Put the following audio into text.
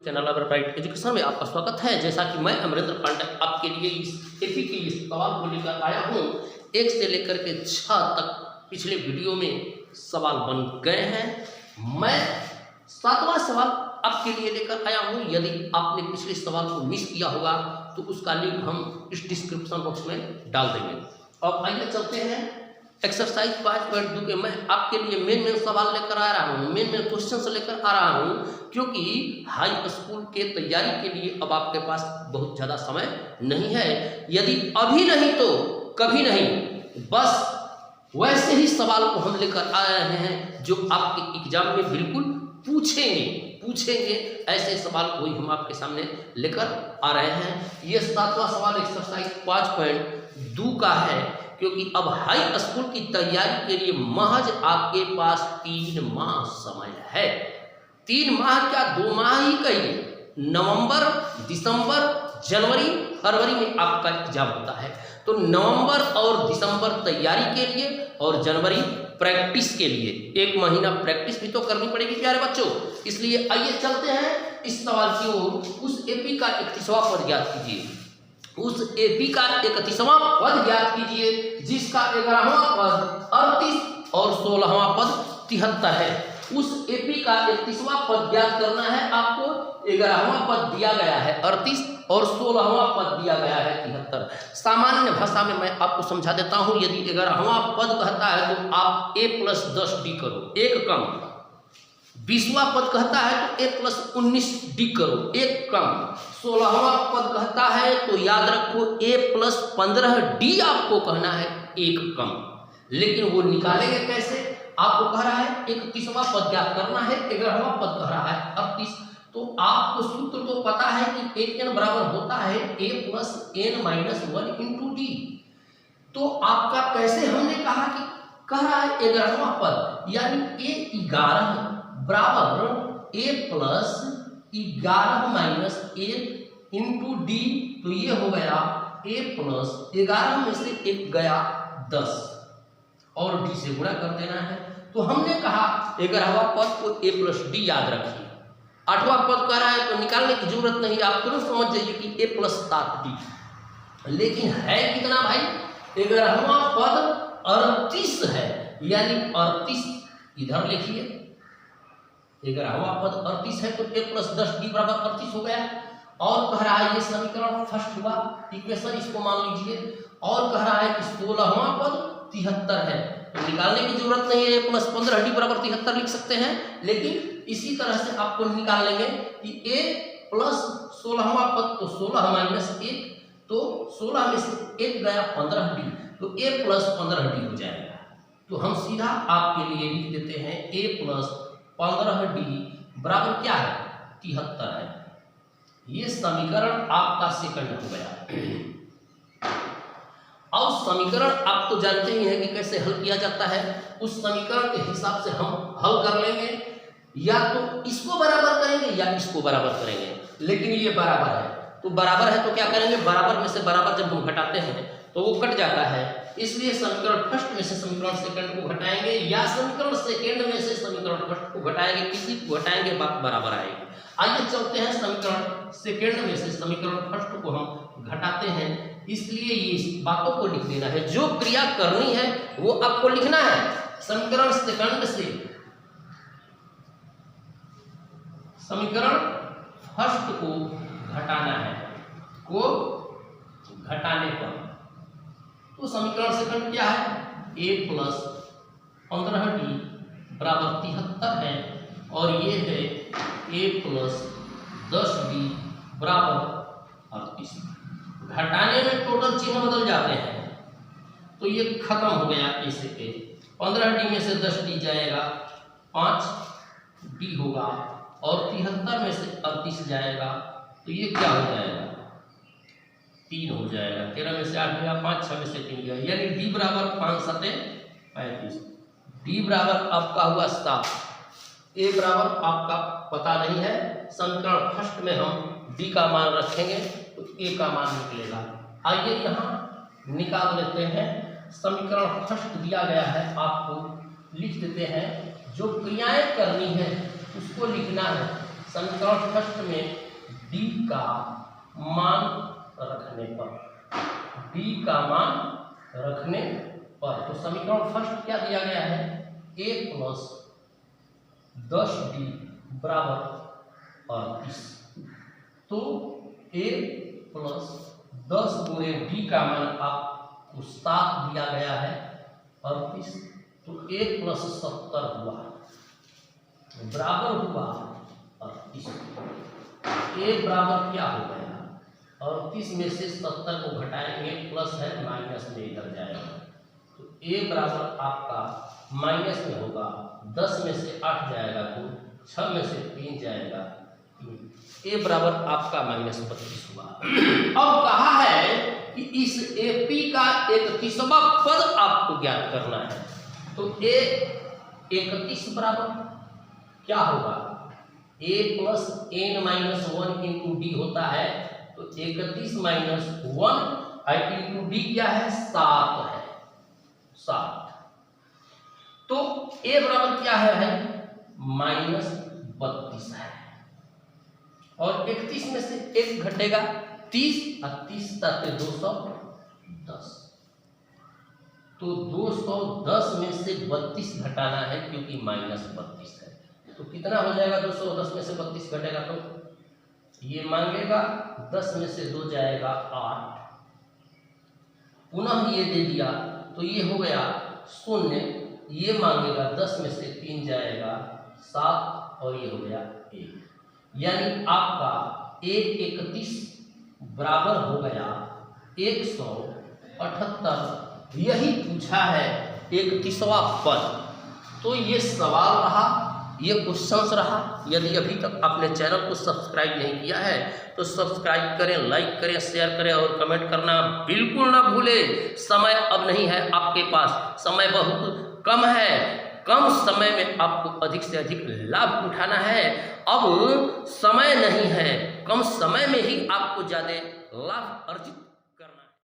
Channel अवरब्राइट education में आपका स्वागत है। जैसा कि मैं अमरेंद्र पांडे आपके लिए इस एपी के इस सवाल को लेकर आया हूँ। 1 से लेकर के 6 तक पिछले वीडियो में सवाल बन गए हैं। मैं 7वां सवाल आपके लिए लेकर आया हूँ। यदि आपने पिछले सवाल को मिस किया होगा तो उसका लिंक हम इस डिस्क्रिप्शन बॉक्स में डाल देंगे। अब आइए चलते हैं एक्सरसाइज 5.2 के मैं आपके लिए मेन सवाल लेकर आ रहा हूँ, मेन क्वेश्चन लेकर आ रहा हूँ, क्योंकि हाई स्कूल के तैयारी के लिए अब आपके पास बहुत ज़्यादा समय नहीं है। यदि अभी नहीं तो कभी नहीं, बस वैसे ही सवाल को हम लेकर आ रहे हैं जो आपके एग्जाम में बिल्कुल पूछेंगे ऐसे सवाल को ही हम आपके सामने लेकर आ रहे हैं। ये 7वां सवाल एक्सरसाइज 5.2 का है, क्योंकि अब हाई स्कूल की तैयारी के लिए महज आपके पास 3 माह समय है। 3 माह क्या, 2 माह ही कहिए। नवंबर, दिसंबर, जनवरी, फरवरी में आपका एग्जाम होता है। तो नवंबर और दिसंबर तैयारी के लिए और जनवरी प्रैक्टिस के लिए 1 महीना प्रैक्टिस भी तो करनी पड़ेगी प्यारे बच्चों। इसलिए आइए चलते हैं इस सवाल की ओर। उस एपी का 31वां पद ज्ञात कीजिए। उस एपी का 31वां पद ज्ञात कीजिए जिसका 11वां पद 38 और 16वां पद 73 है। उस एपी का 31वां पद ज्ञात करना है आपको। 11वां पद दिया गया है 38 और 16वां पद दिया गया है 73। सामान्य भाषा में मैं आपको समझा देता हूं। यदि 11वां पद कहता है तो आप a+10d करो, 1 कम। 20वां पद कहता है तो a+19d करो, 1 कम। 16वां पद कहता है तो याद रखो a+15d आपको कहना है, 1 कम। लेकिन वो निकालेंगे कैसे? आपको कह रहा है 31वां पद ज्ञात करना है, 11वां पद कह रहा है 38। तो आपको सूत्र तो पता है कि an बराबर होता है a+n-1 × d। तो आपका कैसे हमने कहा कि कह रहा है 11वां पद, यानी a11 बराबर a+11 - 1 × d। तो ये हो गया a+11 में से 1 गया 10 और d से गुणा कर देना है। तो हमने कहा 11वां पद को a+d याद रखिए। 8वां पद कह रहा है तो निकालने की जरूरत नहीं, आप तुरंत समझ जाइए कि a+7d। लेकिन है कितना भाई? 11वां पद 38 है, यानी 38 इधर लिखिए। 11वां पद 38 है तो a+10d बराबर 38 हो गया। और कह रहा है ये समीकरण फर्स्ट हुआ, इक्वेशन इसको मान लीजिए। और कह रहा है कि 16वां पद 73 है, तो निकालने की जरूरत नहीं है, a+15d बराबर 73 लिख सकते हैं। लेकिन इसी तरह से आपको निकाल लेंगे कि a+16वां पद तो 16 - 1, तो 16 में से 1 गया 15d, तो a+15d हो जाएगा। तो हम सीधा आपके लिए लिख देते हैं a+15d बराबर क्या है? 73 है। ये समीकरण आपका सेकंड हो गया। अब समीकरण आप तो जानते ही हैं कि कैसे हल किया जाता है। उस समीकरण के हिसाब से हम हल कर लेंगे, या तो इसको बराबर करेंगे या इसको बराबर करेंगे। लेकिन ये बराबर है तो बराबर है तो क्या करेंगे? बराबर में से बराबर जब हम घटाते हैं तो वो कट जाता है। इसलिए समीकरण फर्स्ट में से समीकरण सेकंड को घटाएंगे, या समीकरण सेकंड में से समीकरण फर्स्ट को घटाएंगे, किसी को घटाएंगे बात बराबर आएगी। आइए चलते हैं समीकरण सेकंड में से समीकरण फर्स्ट को हम घटाते हैं। इसलिए ये बातों को लिख देना है, जो क्रिया करनी है वो आपको लिखना है। समीकरण सेकंड से समीकरण फर्स्ट को घटाना है, को घटाने पर तो समीकरण सेकंड क्या है? a+15d बराबर 73 है, और ये है a+10d बराबर 38। घटाने में टोटल चिन्ह बदल जाते हैं, तो ये खत्म हो गया। a से a, 15d में से 10d जाएगा, 5d होगा, और 73 में से 38 जाएगा, तो ये क्या हो जाएगा? 3 हो जाएगा। 13 में से 8 गया, 5, 6 में से 3 गया, यानी d बराबर 5 × 7 = 35। d बराबर आपका हुआ 7। a बराबर आपका पता नहीं है। समीकरण फर्स्ट में हम d का मान रखेंगे तो a का मान निकलेगा। आइए यहाँ निकाल लेते हैं। समीकरण फर्स्ट दिया गया है, आपको लिख देते हैं। जो क्रियाएं करनी है उसको लिखना है। समीकरण फर्स्ट में d का मान रखने पर, d का मान रखने पर, तो समीकरण फर्स्ट क्या दिया गया है, a प्लस 10d बराबर 38। तो a प्लस 10 गुणे d का मान आपको 7 दिया गया है 38, तो a प्लस 70 हुआ बराबर हुआ 38। a बराबर क्या हो गया, 38 में से 70 को घटाएंगे, प्लस है माइनस में इधर जाएगा, तो a बराबर आपका माइनस में होगा, 10 में से 8 जाएगा 2, 6 में से 3 जाएगा 3, a बराबर आपका -32 हुआ। अब कहा है कि इस AP का 31वां पद आपको ज्ञात करना है, तो a 31 बराबर क्या होगा, a plus n-1 into D होता है, तो 31 माइनस 1 इंटू डी क्या है, 7 है, 7। तो a बराबर क्या है, -32 है, और 31 में से 1 घटेगा 30, और 30 तक 210, तो 210 में से 32 घटाना है क्योंकि -32 है, तो कितना हो जाएगा, 210 में से 32 घटेगा तो ये मांगेगा, 10 में से 2 जाएगा 8, पुनः ये दे दिया तो ये हो गया 0, ये मांगेगा, 10 में से 3 जाएगा 7, और ये हो गया 1, यानी आपका 131 बराबर हो गया 178। यही पूछा है 31वां पद। तो ये सवाल रहा, ये क्वेश्चंस रहा। यदि अभी तक आपने चैनल को सब्सक्राइब नहीं किया है तो सब्सक्राइब करें, लाइक करें, शेयर करें और कमेंट करना बिल्कुल ना भूलें। समय अब नहीं है आपके पास, समय बहुत कम है, कम समय में आपको अधिक से अधिक लाभ उठाना है। अब समय नहीं है, कम समय में ही आपको ज़्यादा लाभ अर्जित